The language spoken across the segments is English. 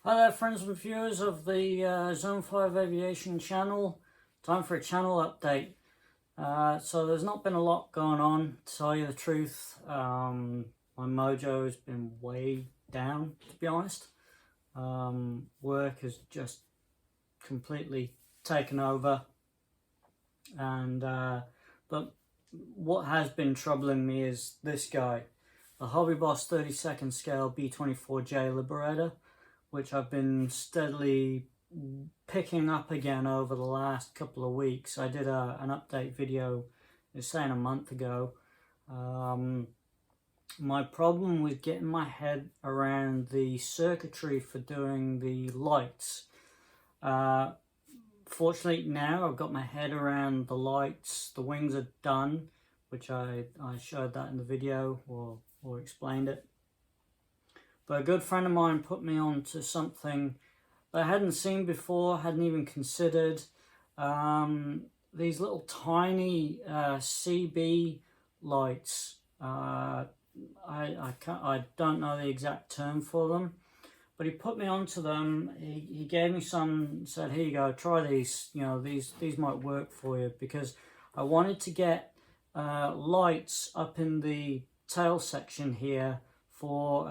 Hi there friends and viewers of the Zone 5 Aviation channel. Time for a channel update. So there's not been a lot going on, to tell you the truth. My mojo has been way down, to be honest. Work has just completely taken over. And but what has been troubling me is this guy, the Hobby 32nd scale B-24 Liberator, which I've been steadily picking up again over the last couple of weeks. I did an update video, it's saying a month ago. My problem with getting my head around the circuitry for doing the lights. Fortunately now I've got my head around the lights. The wings are done, which I showed that in the video or explained it. But a good friend of mine put me on to something that I hadn't seen before, hadn't even considered. These little tiny CB lights. I don't know the exact term for them, but he put me onto them. He gave me some, said, here you go, try these. You know, these might work for you, because I wanted to get lights up in the tail section here. For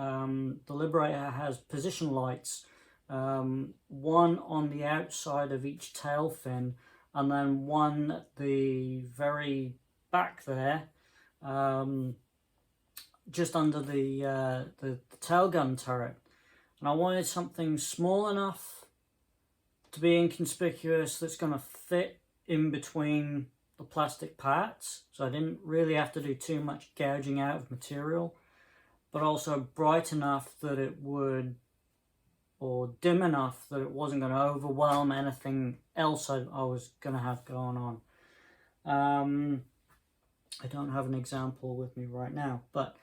the Liberator has position lights, one on the outside of each tail fin, and then one at the very back there, just under the tail gun turret. And I wanted something small enough to be inconspicuous, that's going to fit in between the plastic parts, so I didn't really have to do too much gouging out of material, but also bright enough that it would, or dim enough that it wasn't going to overwhelm anything else I was going to have going on. I don't have an example with me right now, but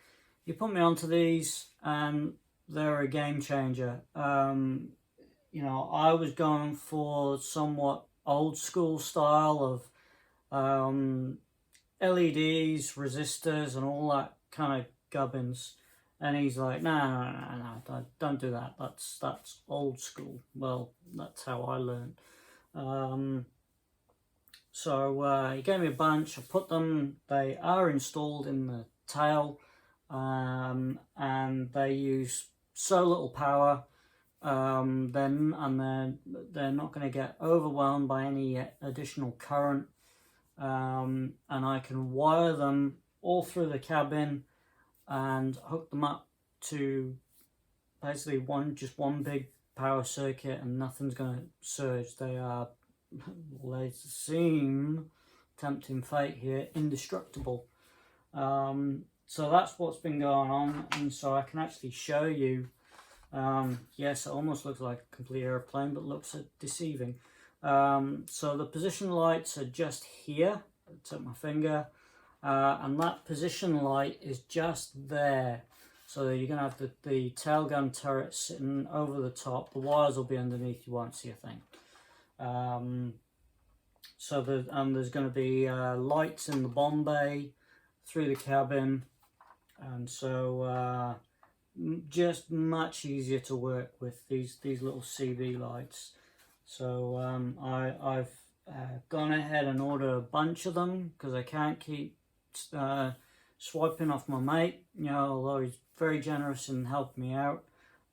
you put me onto these and they're a game changer. You know, I was going for somewhat old school style of LEDs, resistors and all that kind of gubbins. And he's like, no, don't do that. That's old school. Well, that's how I learned. So he gave me a bunch. I put them. They are installed in the tail, and they use so little power. They're not going to get overwhelmed by any additional current. And I can wire them all through the cabin and hook them up to basically just one big power circuit, and nothing's going to surge. They are, they seem, tempting fate here, indestructible. So that's what's been going on, and so I can actually show you. Yes, it almost looks like a complete airplane, but looks deceiving. So the position lights are just here. I took my finger. And that position light is just there, so you're going to have the tail gun turret sitting over the top. The wires will be underneath, you won't see a thing. So there's going to be lights in the bomb bay, through the cabin, and so just much easier to work with these little CB lights. So I've gone ahead and ordered a bunch of them, because I can't keep swiping off my mate, you know, although he's very generous and helped me out.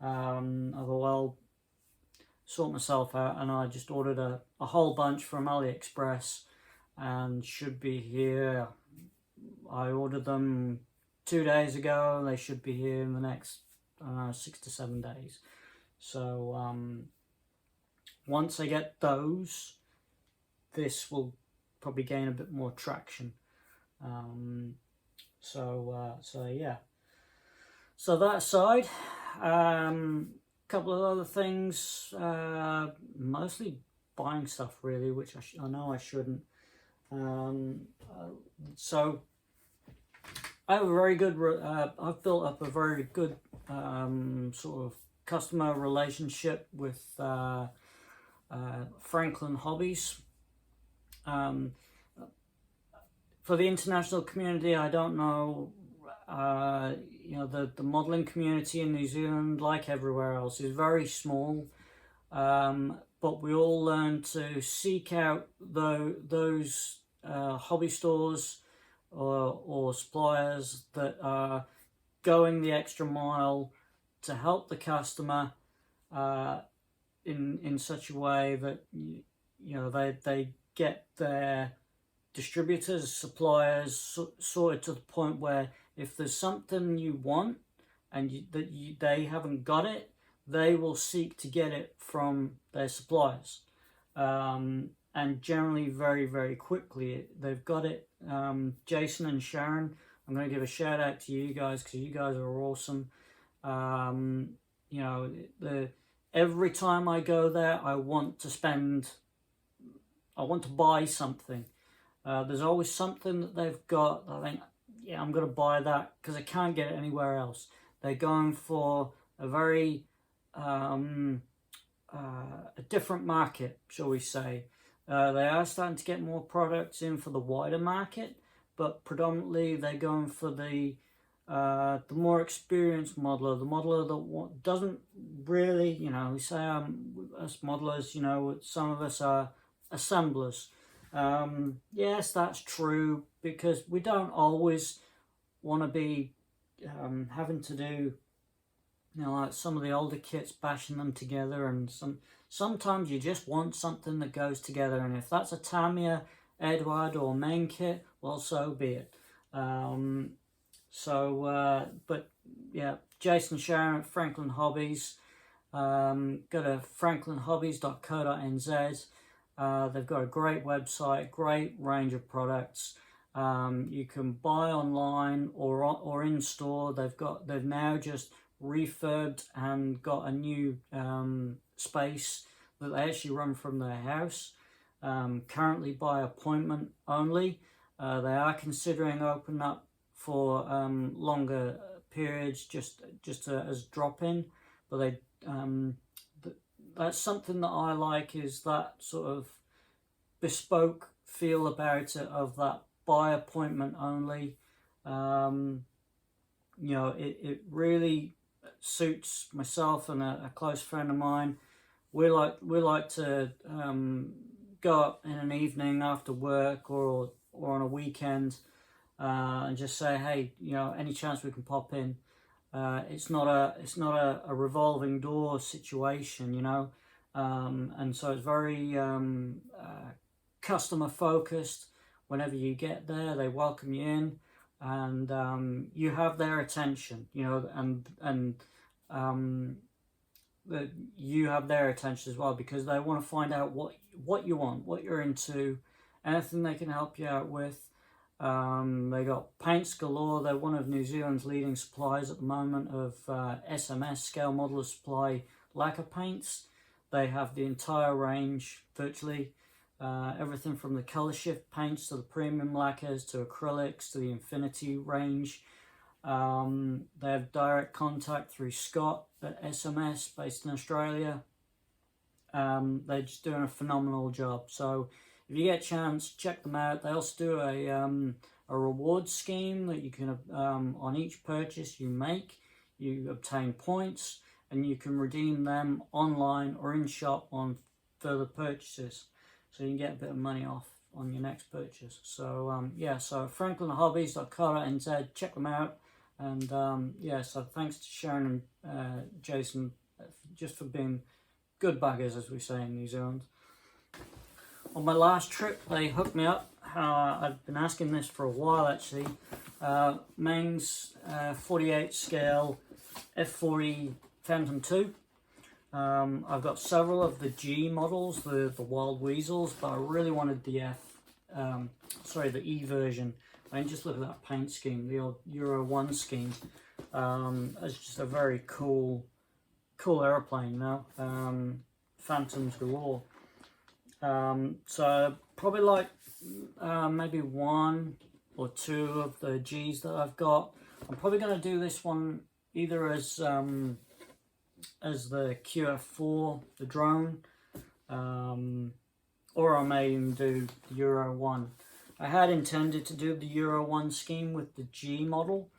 I'll sort myself out, and I just ordered a whole bunch from AliExpress, and should be here. I ordered them 2 days ago. They should be here in the next 6 to 7 days. So once I get those, this will probably gain a bit more traction. So yeah. So that aside, couple of other things, mostly buying stuff really, which I know I shouldn't. So I have a very good, I've built up a very good sort of customer relationship with Franklin Hobbies. For the international community, I don't know you know, the modelling community in New Zealand, like everywhere else, is very small. But we all learn to seek out those hobby stores or suppliers that are going the extra mile to help the customer in such a way that you know they get their distributors, suppliers sorted to the point where if there's something you want and they haven't got it, they will seek to get it from their suppliers. And generally very, very quickly. They've got it. Jason and Sharon, I'm going to give a shout out to you guys because you guys are awesome. You know, every time I go there, I want to buy something. There's always something that they've got. I think, yeah, I'm going to buy that because I can't get it anywhere else. They're going for a very a different market, shall we say. They are starting to get more products in for the wider market, but predominantly they're going for the more experienced modeler, the modeler that doesn't really, you know, we say us modelers, you know, some of us are assemblers. Yes, that's true, because we don't always want to be having to do, you know, like some of the older kits, bashing them together, and sometimes you just want something that goes together, and if that's a Tamiya, Edward, or main kit, well, so be it. But yeah, Jason Sharon at Franklin Hobbies. Go to franklinhobbies.co.nz. They've got a great website, great range of products. You can buy online or in store. They've now just refurbed and got a new space that they actually run from their house. Currently by appointment only. They are considering opening up for longer periods, just as drop-in, but that's something that I like, is that sort of bespoke feel about it, of that by appointment only. You know, it really suits myself and a close friend of mine. We like to go up in an evening after work or on a weekend and just say, hey, you know, any chance we can pop in. It's not a revolving door situation, you know, and so it's very customer focused. Whenever you get there, they welcome you in, and you have their attention, you know, and you have their attention as well, because they want to find out what you want, what you're into, anything they can help you out with. They got paints galore. They're one of New Zealand's leading suppliers at the moment of SMS, scale modeler supply, lacquer paints. They have the entire range, virtually. Everything from the color shift paints to the premium lacquers to acrylics to the infinity range. They have direct contact through Scott at SMS, based in Australia. They're just doing a phenomenal job. So if you get a chance, check them out. They also do a reward scheme that you can, on each purchase you make, you obtain points, and you can redeem them online or in shop on further purchases. So you can get a bit of money off on your next purchase. So yeah, so franklinhobbies.co.nz, check them out. And yeah, so thanks to Sharon and Jason just for being good buggers, as we say in New Zealand. On my last trip, they hooked me up. I've been asking this for a while, actually. Meng's 48 scale F40 Phantom 2. I've got several of the G models, the Wild Weasels, but I really wanted the the E version. I mean, just look at that paint scheme, the old Euro 1 scheme. It's just a very cool aeroplane, you know. Phantoms galore. So probably like maybe one or two of the G's that I've got. I'm probably going to do this one either as the QF4, the drone, or I may even do the Euro 1. I had intended to do the Euro 1 scheme with the G model,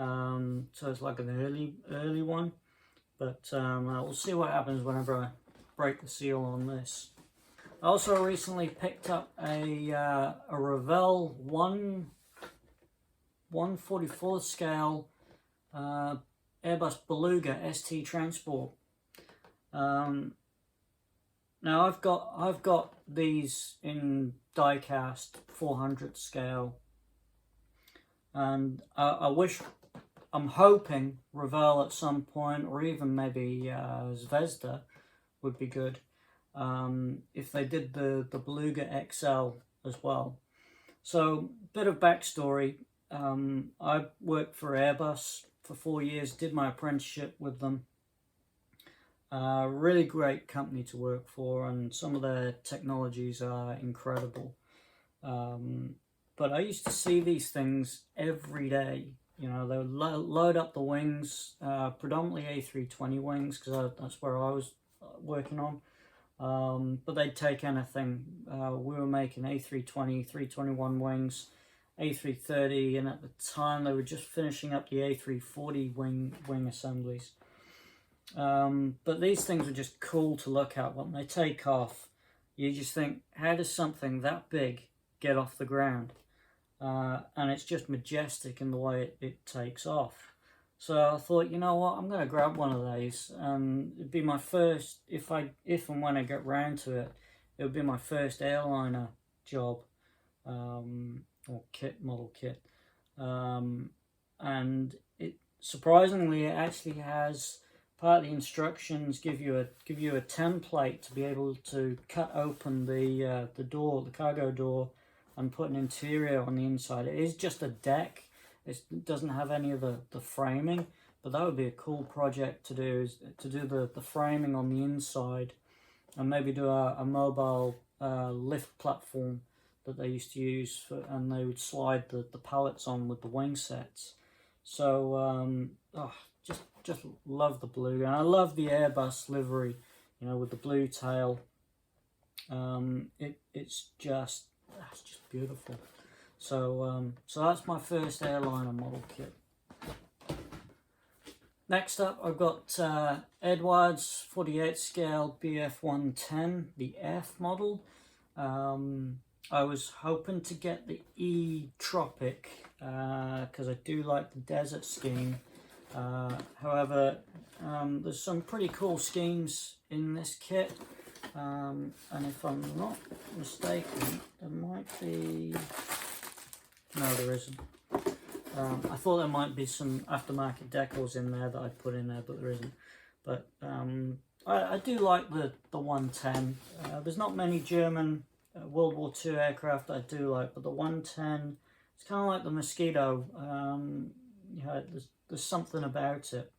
So it's like an early one. But we'll see what happens whenever I break the seal on this. I also recently picked up a Revell 1/44 scale Airbus Beluga ST Transport. Now I've got these in die-cast 400 scale, and I'm hoping Revell at some point, or even maybe Zvezda would be good, if they did the Beluga XL as well. So, bit of backstory. I worked for Airbus for 4 years, did my apprenticeship with them. Really great company to work for, and some of their technologies are incredible. But I used to see these things every day. You know, they would load up the wings, predominantly A320 wings, because that's where I was working on. But they'd take anything. We were making A320, 321 wings, A330, and at the time they were just finishing up the A340 wing assemblies. But these things are just cool to look at. When they take off, you just think, how does something that big get off the ground? And it's just majestic in the way it takes off. So I thought, you know what, I'm going to grab one of these, and it'd be my first, if and when I get round to it, it would be my first airliner job, or model kit. And it surprisingly, it actually has, part of the instructions give you a template to be able to cut open the door, the cargo door, and put an interior on the inside. It is just a deck. It doesn't have any of the framing, but that would be a cool project to do, is to do the framing on the inside, and maybe do a mobile lift platform that they used to use, and they would slide the pallets on with the wing sets. So just love the Beluga, and I love the Airbus livery, you know, with the blue tail. It's just beautiful. So that's my first airliner model kit. Next up, I've got Edwards 48 scale BF110, the F model. I was hoping to get the E Tropic because I do like the desert scheme. However, there's some pretty cool schemes in this kit. And if I'm not mistaken, there might be... No, there isn't. I thought there might be some aftermarket decals in there that I put in there, but there isn't. But I do like the 110. There's not many German World War II aircraft that I do like, but the 110, it's kind of like the Mosquito. Yeah, there's something about it.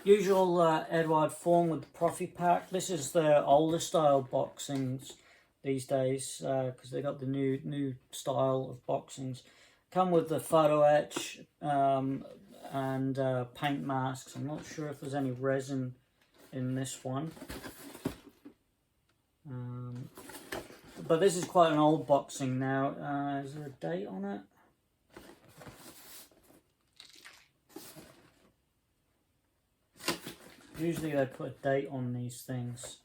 Usual Edward form with the Profi pack. This is the older style boxings these days, because they got the new style of boxings. Come with the photo etch and paint masks. I'm not sure if there's any resin in this one, but this is quite an old boxing now. Is there a date on it? Usually they put a date on these things.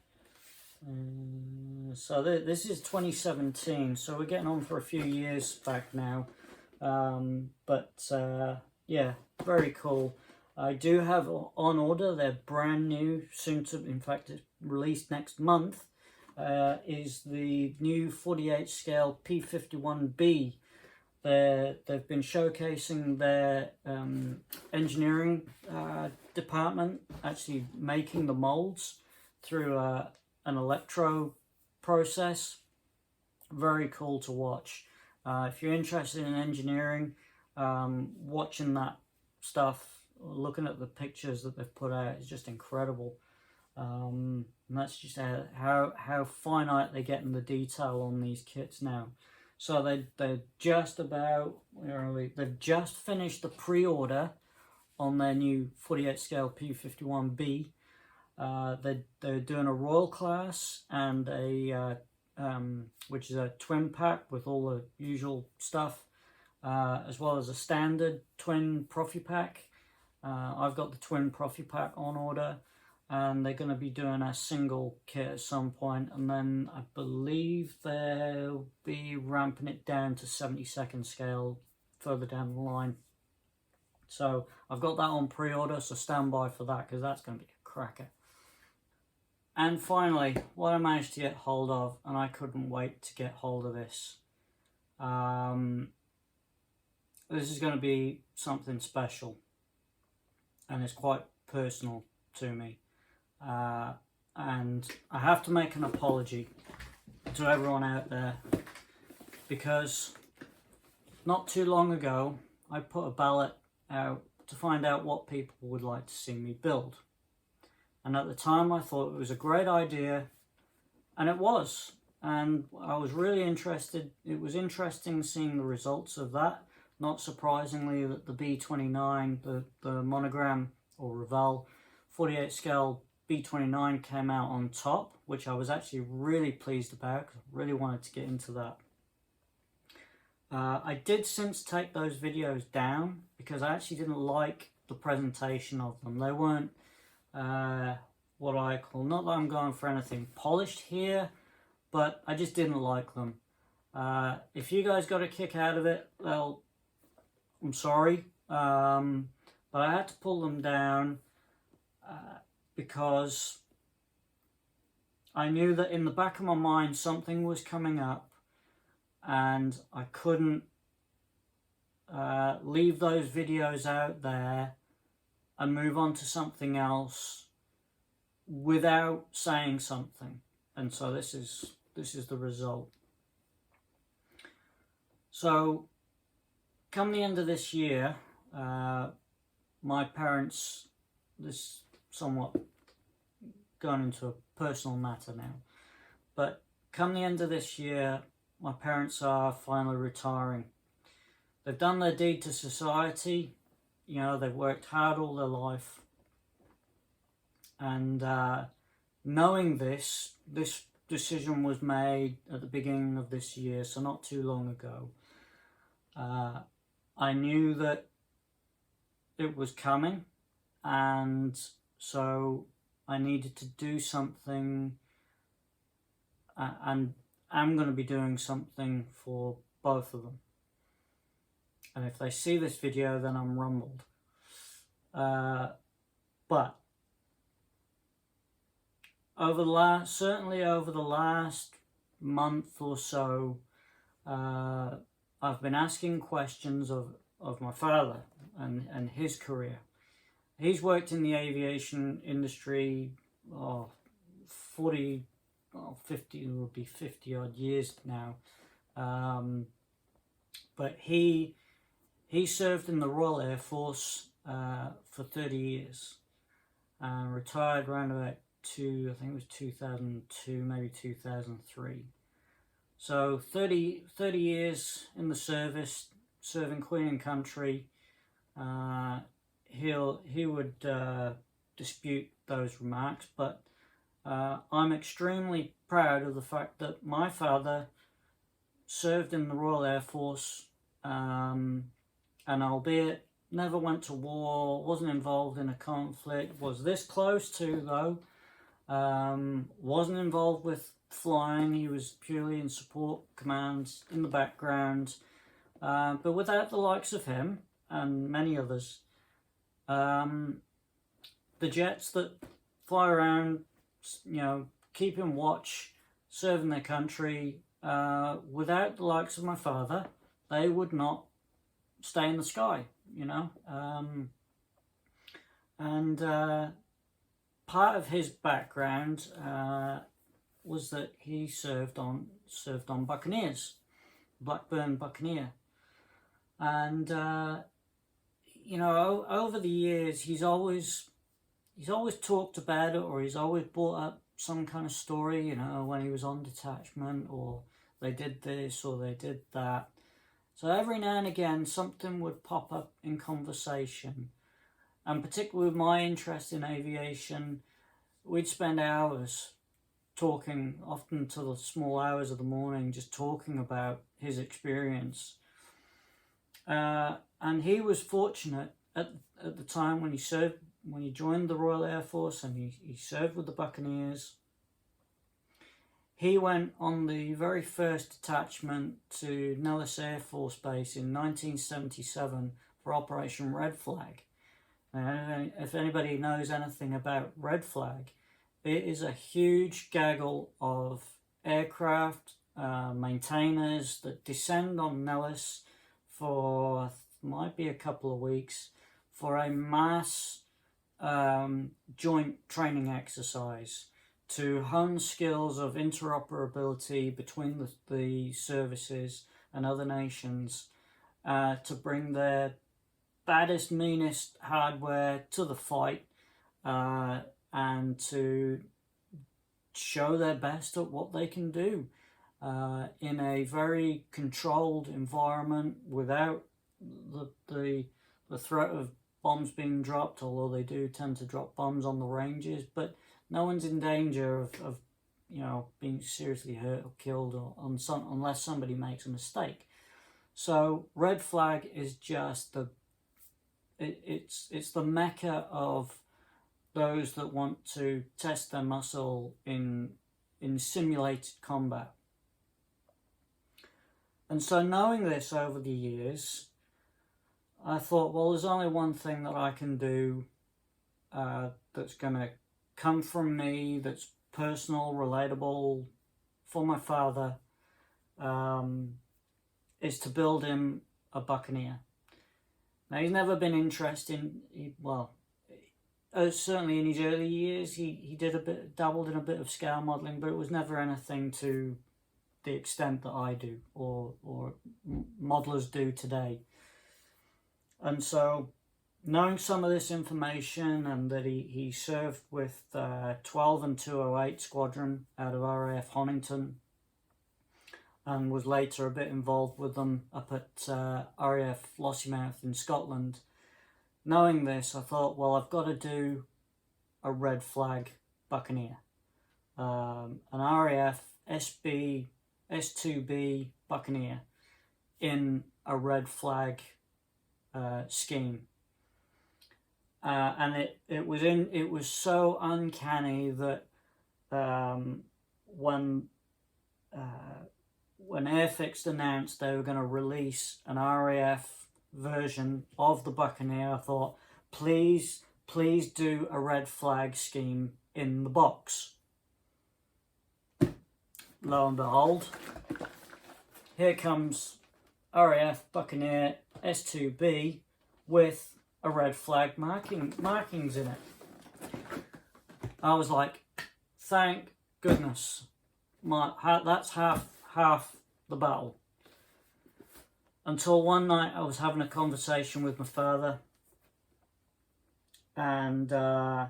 So this is 2017, so we're getting on for a few years back now. Yeah, very cool. I do have on order, they're brand new, soon to, in fact, it's released next month, is the new 48 scale P51B. They've been showcasing their engineering department, actually making the molds through an electro process. Very cool to watch. If you're interested in engineering, watching that stuff, looking at the pictures that they've put out is just incredible. And that's just how finite they get in the detail on these kits now. So they're just about, where are we? They've just finished the pre-order on their new 48 scale P51B. They're doing a Royal class and a which is a twin pack with all the usual stuff. as well as a standard twin Profi Pack. I've got the twin Profi Pack on order, and they're going to be doing a single kit at some point, and then I believe they'll be ramping it down to 72nd scale further down the line. So I've got that on pre-order, so stand by for that, because that's going to be a cracker. And finally, what I managed to get hold of, and I couldn't wait to get hold of this. This is going to be something special, and it's quite personal to me. And I have to make an apology to everyone out there, because not too long ago I put a ballot out to find out what people would like to see me build, and at the time I thought it was a great idea, and it was, and I was really interested. It was interesting seeing the results of that. Not surprisingly, that the B-29, the monogram or Revell 48 scale B-29 came out on top, which I was actually really pleased about, because I really wanted to get into that. I did since take those videos down, because I actually didn't like the presentation of them. They weren't what I call, not that I'm going for anything polished here, but I just didn't like them. If you guys got a kick out of it, well, I'm sorry, but I had to pull them down because I knew that in the back of my mind something was coming up, and I couldn't leave those videos out there and move on to something else without saying something. And so this is the result. So come the end of this year, my parents, this somewhat going into a personal matter now, but come the end of this year, my parents are finally retiring. They've done their deed to society. You know, they've worked hard all their life. And knowing this decision was made at the beginning of this year, so not too long ago. I knew that it was coming, and so I needed to do something, and I'm going to be doing something for both of them. And if they see this video, then I'm rumbled. But certainly over the last month or so, I've been asking questions of my father and his career. He's worked in the aviation industry 50, it would be 50 odd years now. But he served in the Royal Air Force for 30 years and retired around about I think it was 2002, maybe 2003. So 30 years in the service, serving Queen and country. He would dispute those remarks, but I'm extremely proud of the fact that my father served in the Royal Air Force, and albeit never went to war, wasn't involved in a conflict, was this close to though, wasn't involved with flying. He was purely in support commands in the background, but without the likes of him and many others, the jets that fly around, you know, keeping watch, serving their country, without the likes of my father, they would not stay in the sky, you know. And part of his background was that he served on Buccaneers, Blackburn Buccaneer, and you know, over the years he's always talked about it, or he's always brought up some kind of story, you know, when he was on detachment, or they did this or they did that. So every now and again something would pop up in conversation, and particularly with my interest in aviation, we'd spend hours talking, often to the small hours of the morning, just talking about his experience. And he was fortunate at the time when he joined the Royal Air Force, and he served with the Buccaneers. He went on the very first detachment to Nellis Air Force Base in 1977 for Operation Red Flag. And if anybody knows anything about Red Flag, it is a huge gaggle of aircraft maintainers that descend on Nellis for might be a couple of weeks for a mass joint training exercise to hone skills of interoperability between the services and other nations, to bring their baddest, meanest hardware to the fight, and to show their best at what they can do in a very controlled environment without the threat of bombs being dropped, although they do tend to drop bombs on the ranges, but no one's in danger of being seriously hurt or killed unless somebody makes a mistake. So Red Flag is just it's the mecca of those that want to test their muscle in simulated combat. And so knowing this over the years, I thought, well, there's only one thing that I can do that's going to come from me, that's personal, relatable for my father, is to build him a Buccaneer. Now, he's never been interested certainly in his early years, he dabbled in a bit of scale modelling, but it was never anything to the extent that I do or modelers do today. And so, knowing some of this information, and that he served with 12 and 208 Squadron out of RAF Honington, and was later a bit involved with them up at RAF Lossiemouth in Scotland. Knowing this, I thought, well, I've got to do a Red Flag Buccaneer. An RAF S2B Buccaneer in a Red Flag scheme. And it was so uncanny that when Airfix announced they were going to release an RAF version of the Buccaneer, I thought, please do a Red Flag scheme in the box. Lo and behold, here comes RAF Buccaneer S2B with a Red Flag markings in it. I was like, thank goodness, that's half the battle. Until one night I was having a conversation with my father, and for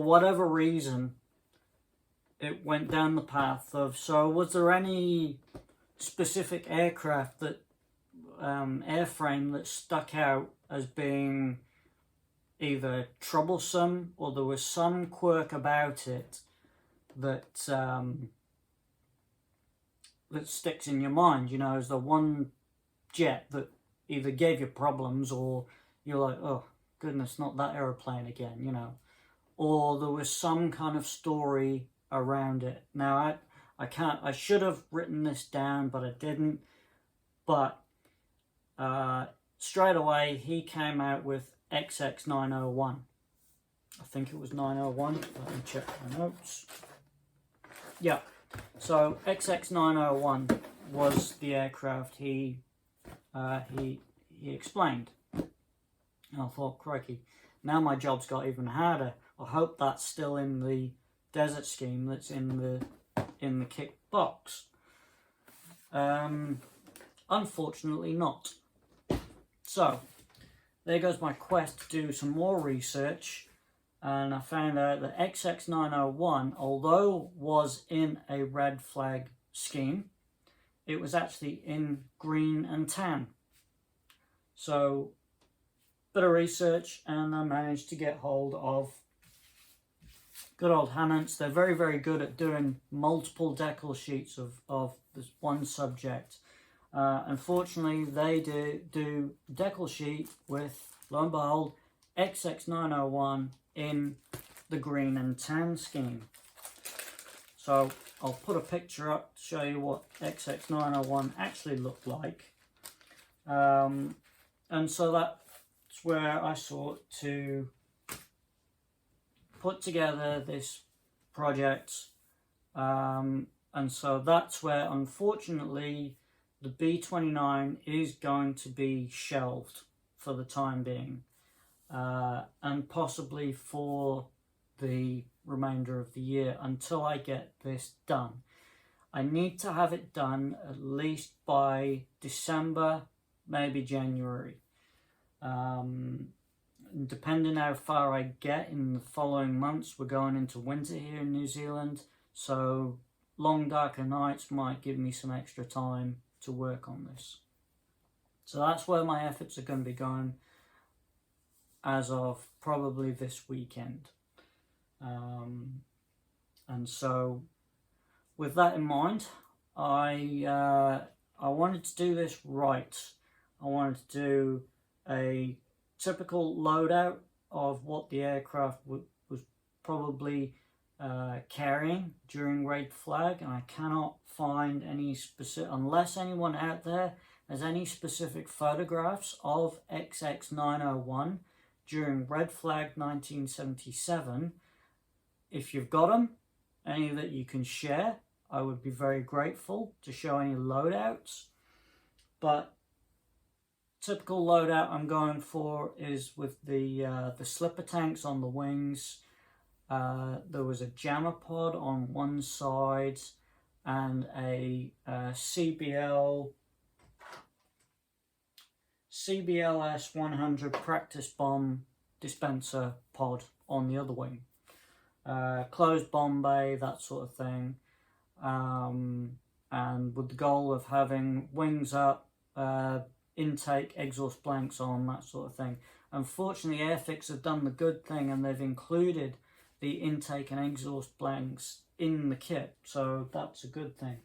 whatever reason it went down the path of, so was there any specific aircraft that airframe that stuck out as being either troublesome, or there was some quirk about it that that sticks in your mind, is the one jet that either gave you problems, or you're like, oh goodness, not that aeroplane again, or there was some kind of story around it. Now I should have written this down, but I didn't. But straight away he came out with XX901. I think it was 901. Let me check my notes. Yeah. So XX901 was the aircraft he explained. And I thought, crikey, now my job's got even harder. I hope that's still in the desert scheme that's in the kit box. Unfortunately not. So there goes my quest to do some more research. And I found out that XX901, although was in a Red Flag scheme, it was actually in green and tan. So, bit of research, and I managed to get hold of good old Hammonds. They're very, very good at doing multiple decal sheets of this one subject. Unfortunately, they do decal sheet with, lo and behold, XX901 in the green and tan scheme. So I'll put a picture up to show you what XX901 actually looked like. And so that's where I sought to put together this project. And so that's where, unfortunately, the B-29 is going to be shelved for the time being, and possibly for the remainder of the year until I get this done. I need to have it done at least by December, maybe January. Depending how far I get in the following months, we're going into winter here in New Zealand, so long darker nights might give me some extra time to work on this. So that's where my efforts are going to be going as of probably this weekend. And so with that in mind, I wanted to do this right. I wanted to do a typical loadout of what the aircraft was probably carrying during raid flag, and I cannot find any specific, unless anyone out there has any specific photographs of XX901 during red flag 1977. If you've got them, any that you can share, I would be very grateful to show any loadouts. But typical loadout I'm going for is with the slipper tanks on the wings. There was a jammer pod on one side and a CBLS 100 practice bomb dispenser pod on the other wing. Closed bomb bay, that sort of thing. And with the goal of having wings up, intake, exhaust blanks on, that sort of thing. Unfortunately, Airfix have done the good thing and they've included the intake and exhaust blanks in the kit, so that's a good thing.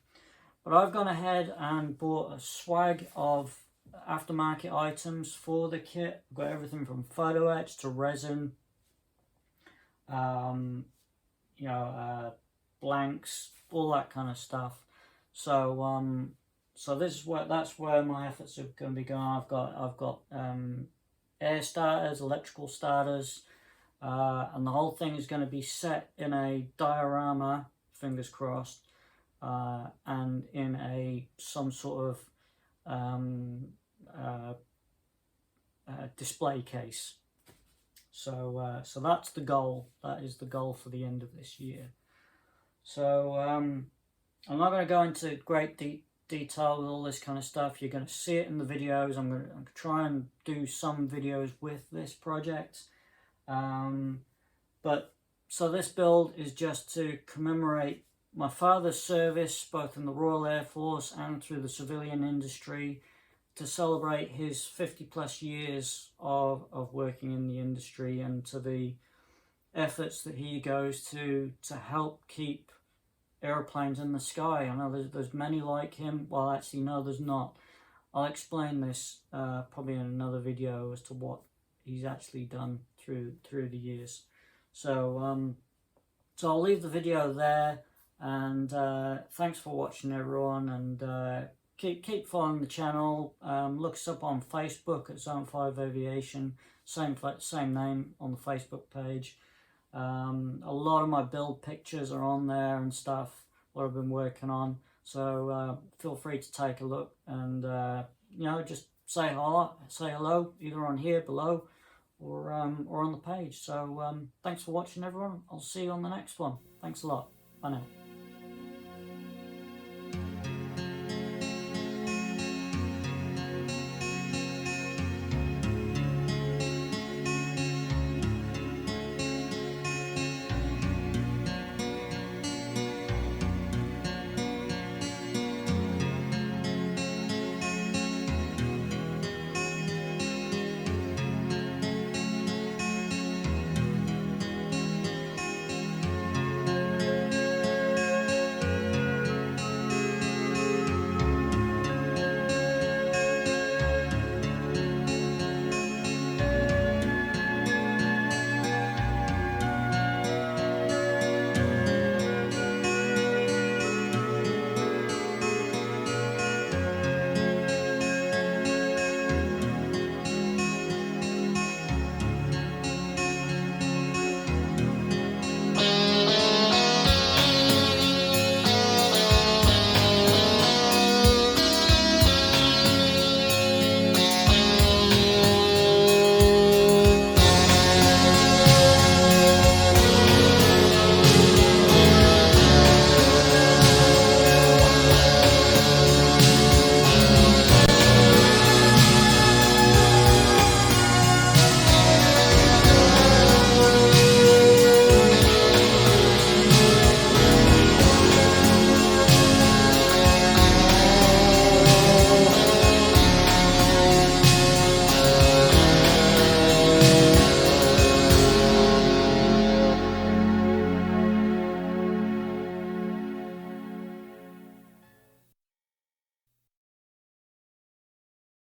But I've gone ahead and bought a swag of aftermarket items for the kit. I've got everything from photo etch to resin, blanks, all that kind of stuff. So so that's where my efforts are going to be going. I've got air starters, electrical starters, and the whole thing is going to be set in a diorama, fingers crossed, and in some sort of display case. So that's the goal. That is the goal for the end of this year. So I'm not going to go into great detail with all this kind of stuff. You're going to see it in the videos. I'm going to try and do some videos with this project. But so this build is just to commemorate my father's service, both in the Royal Air Force and through the civilian industry, to celebrate his 50 plus years of working in the industry, and to the efforts that he goes to help keep airplanes in the sky. I know there's many like him. Well, actually, no, there's not. I'll explain this probably in another video as to what he's actually done through the years. So so I'll leave the video there, and thanks for watching, everyone, and keep following the channel. Look us up on Facebook at Zone 5 Aviation, same name on the Facebook page. A lot of my build pictures are on there and stuff, what I've been working on, so feel free to take a look, and just say hello either on here below or on the page. So thanks for watching, everyone. I'll see you on the next one. Thanks a lot. Bye now.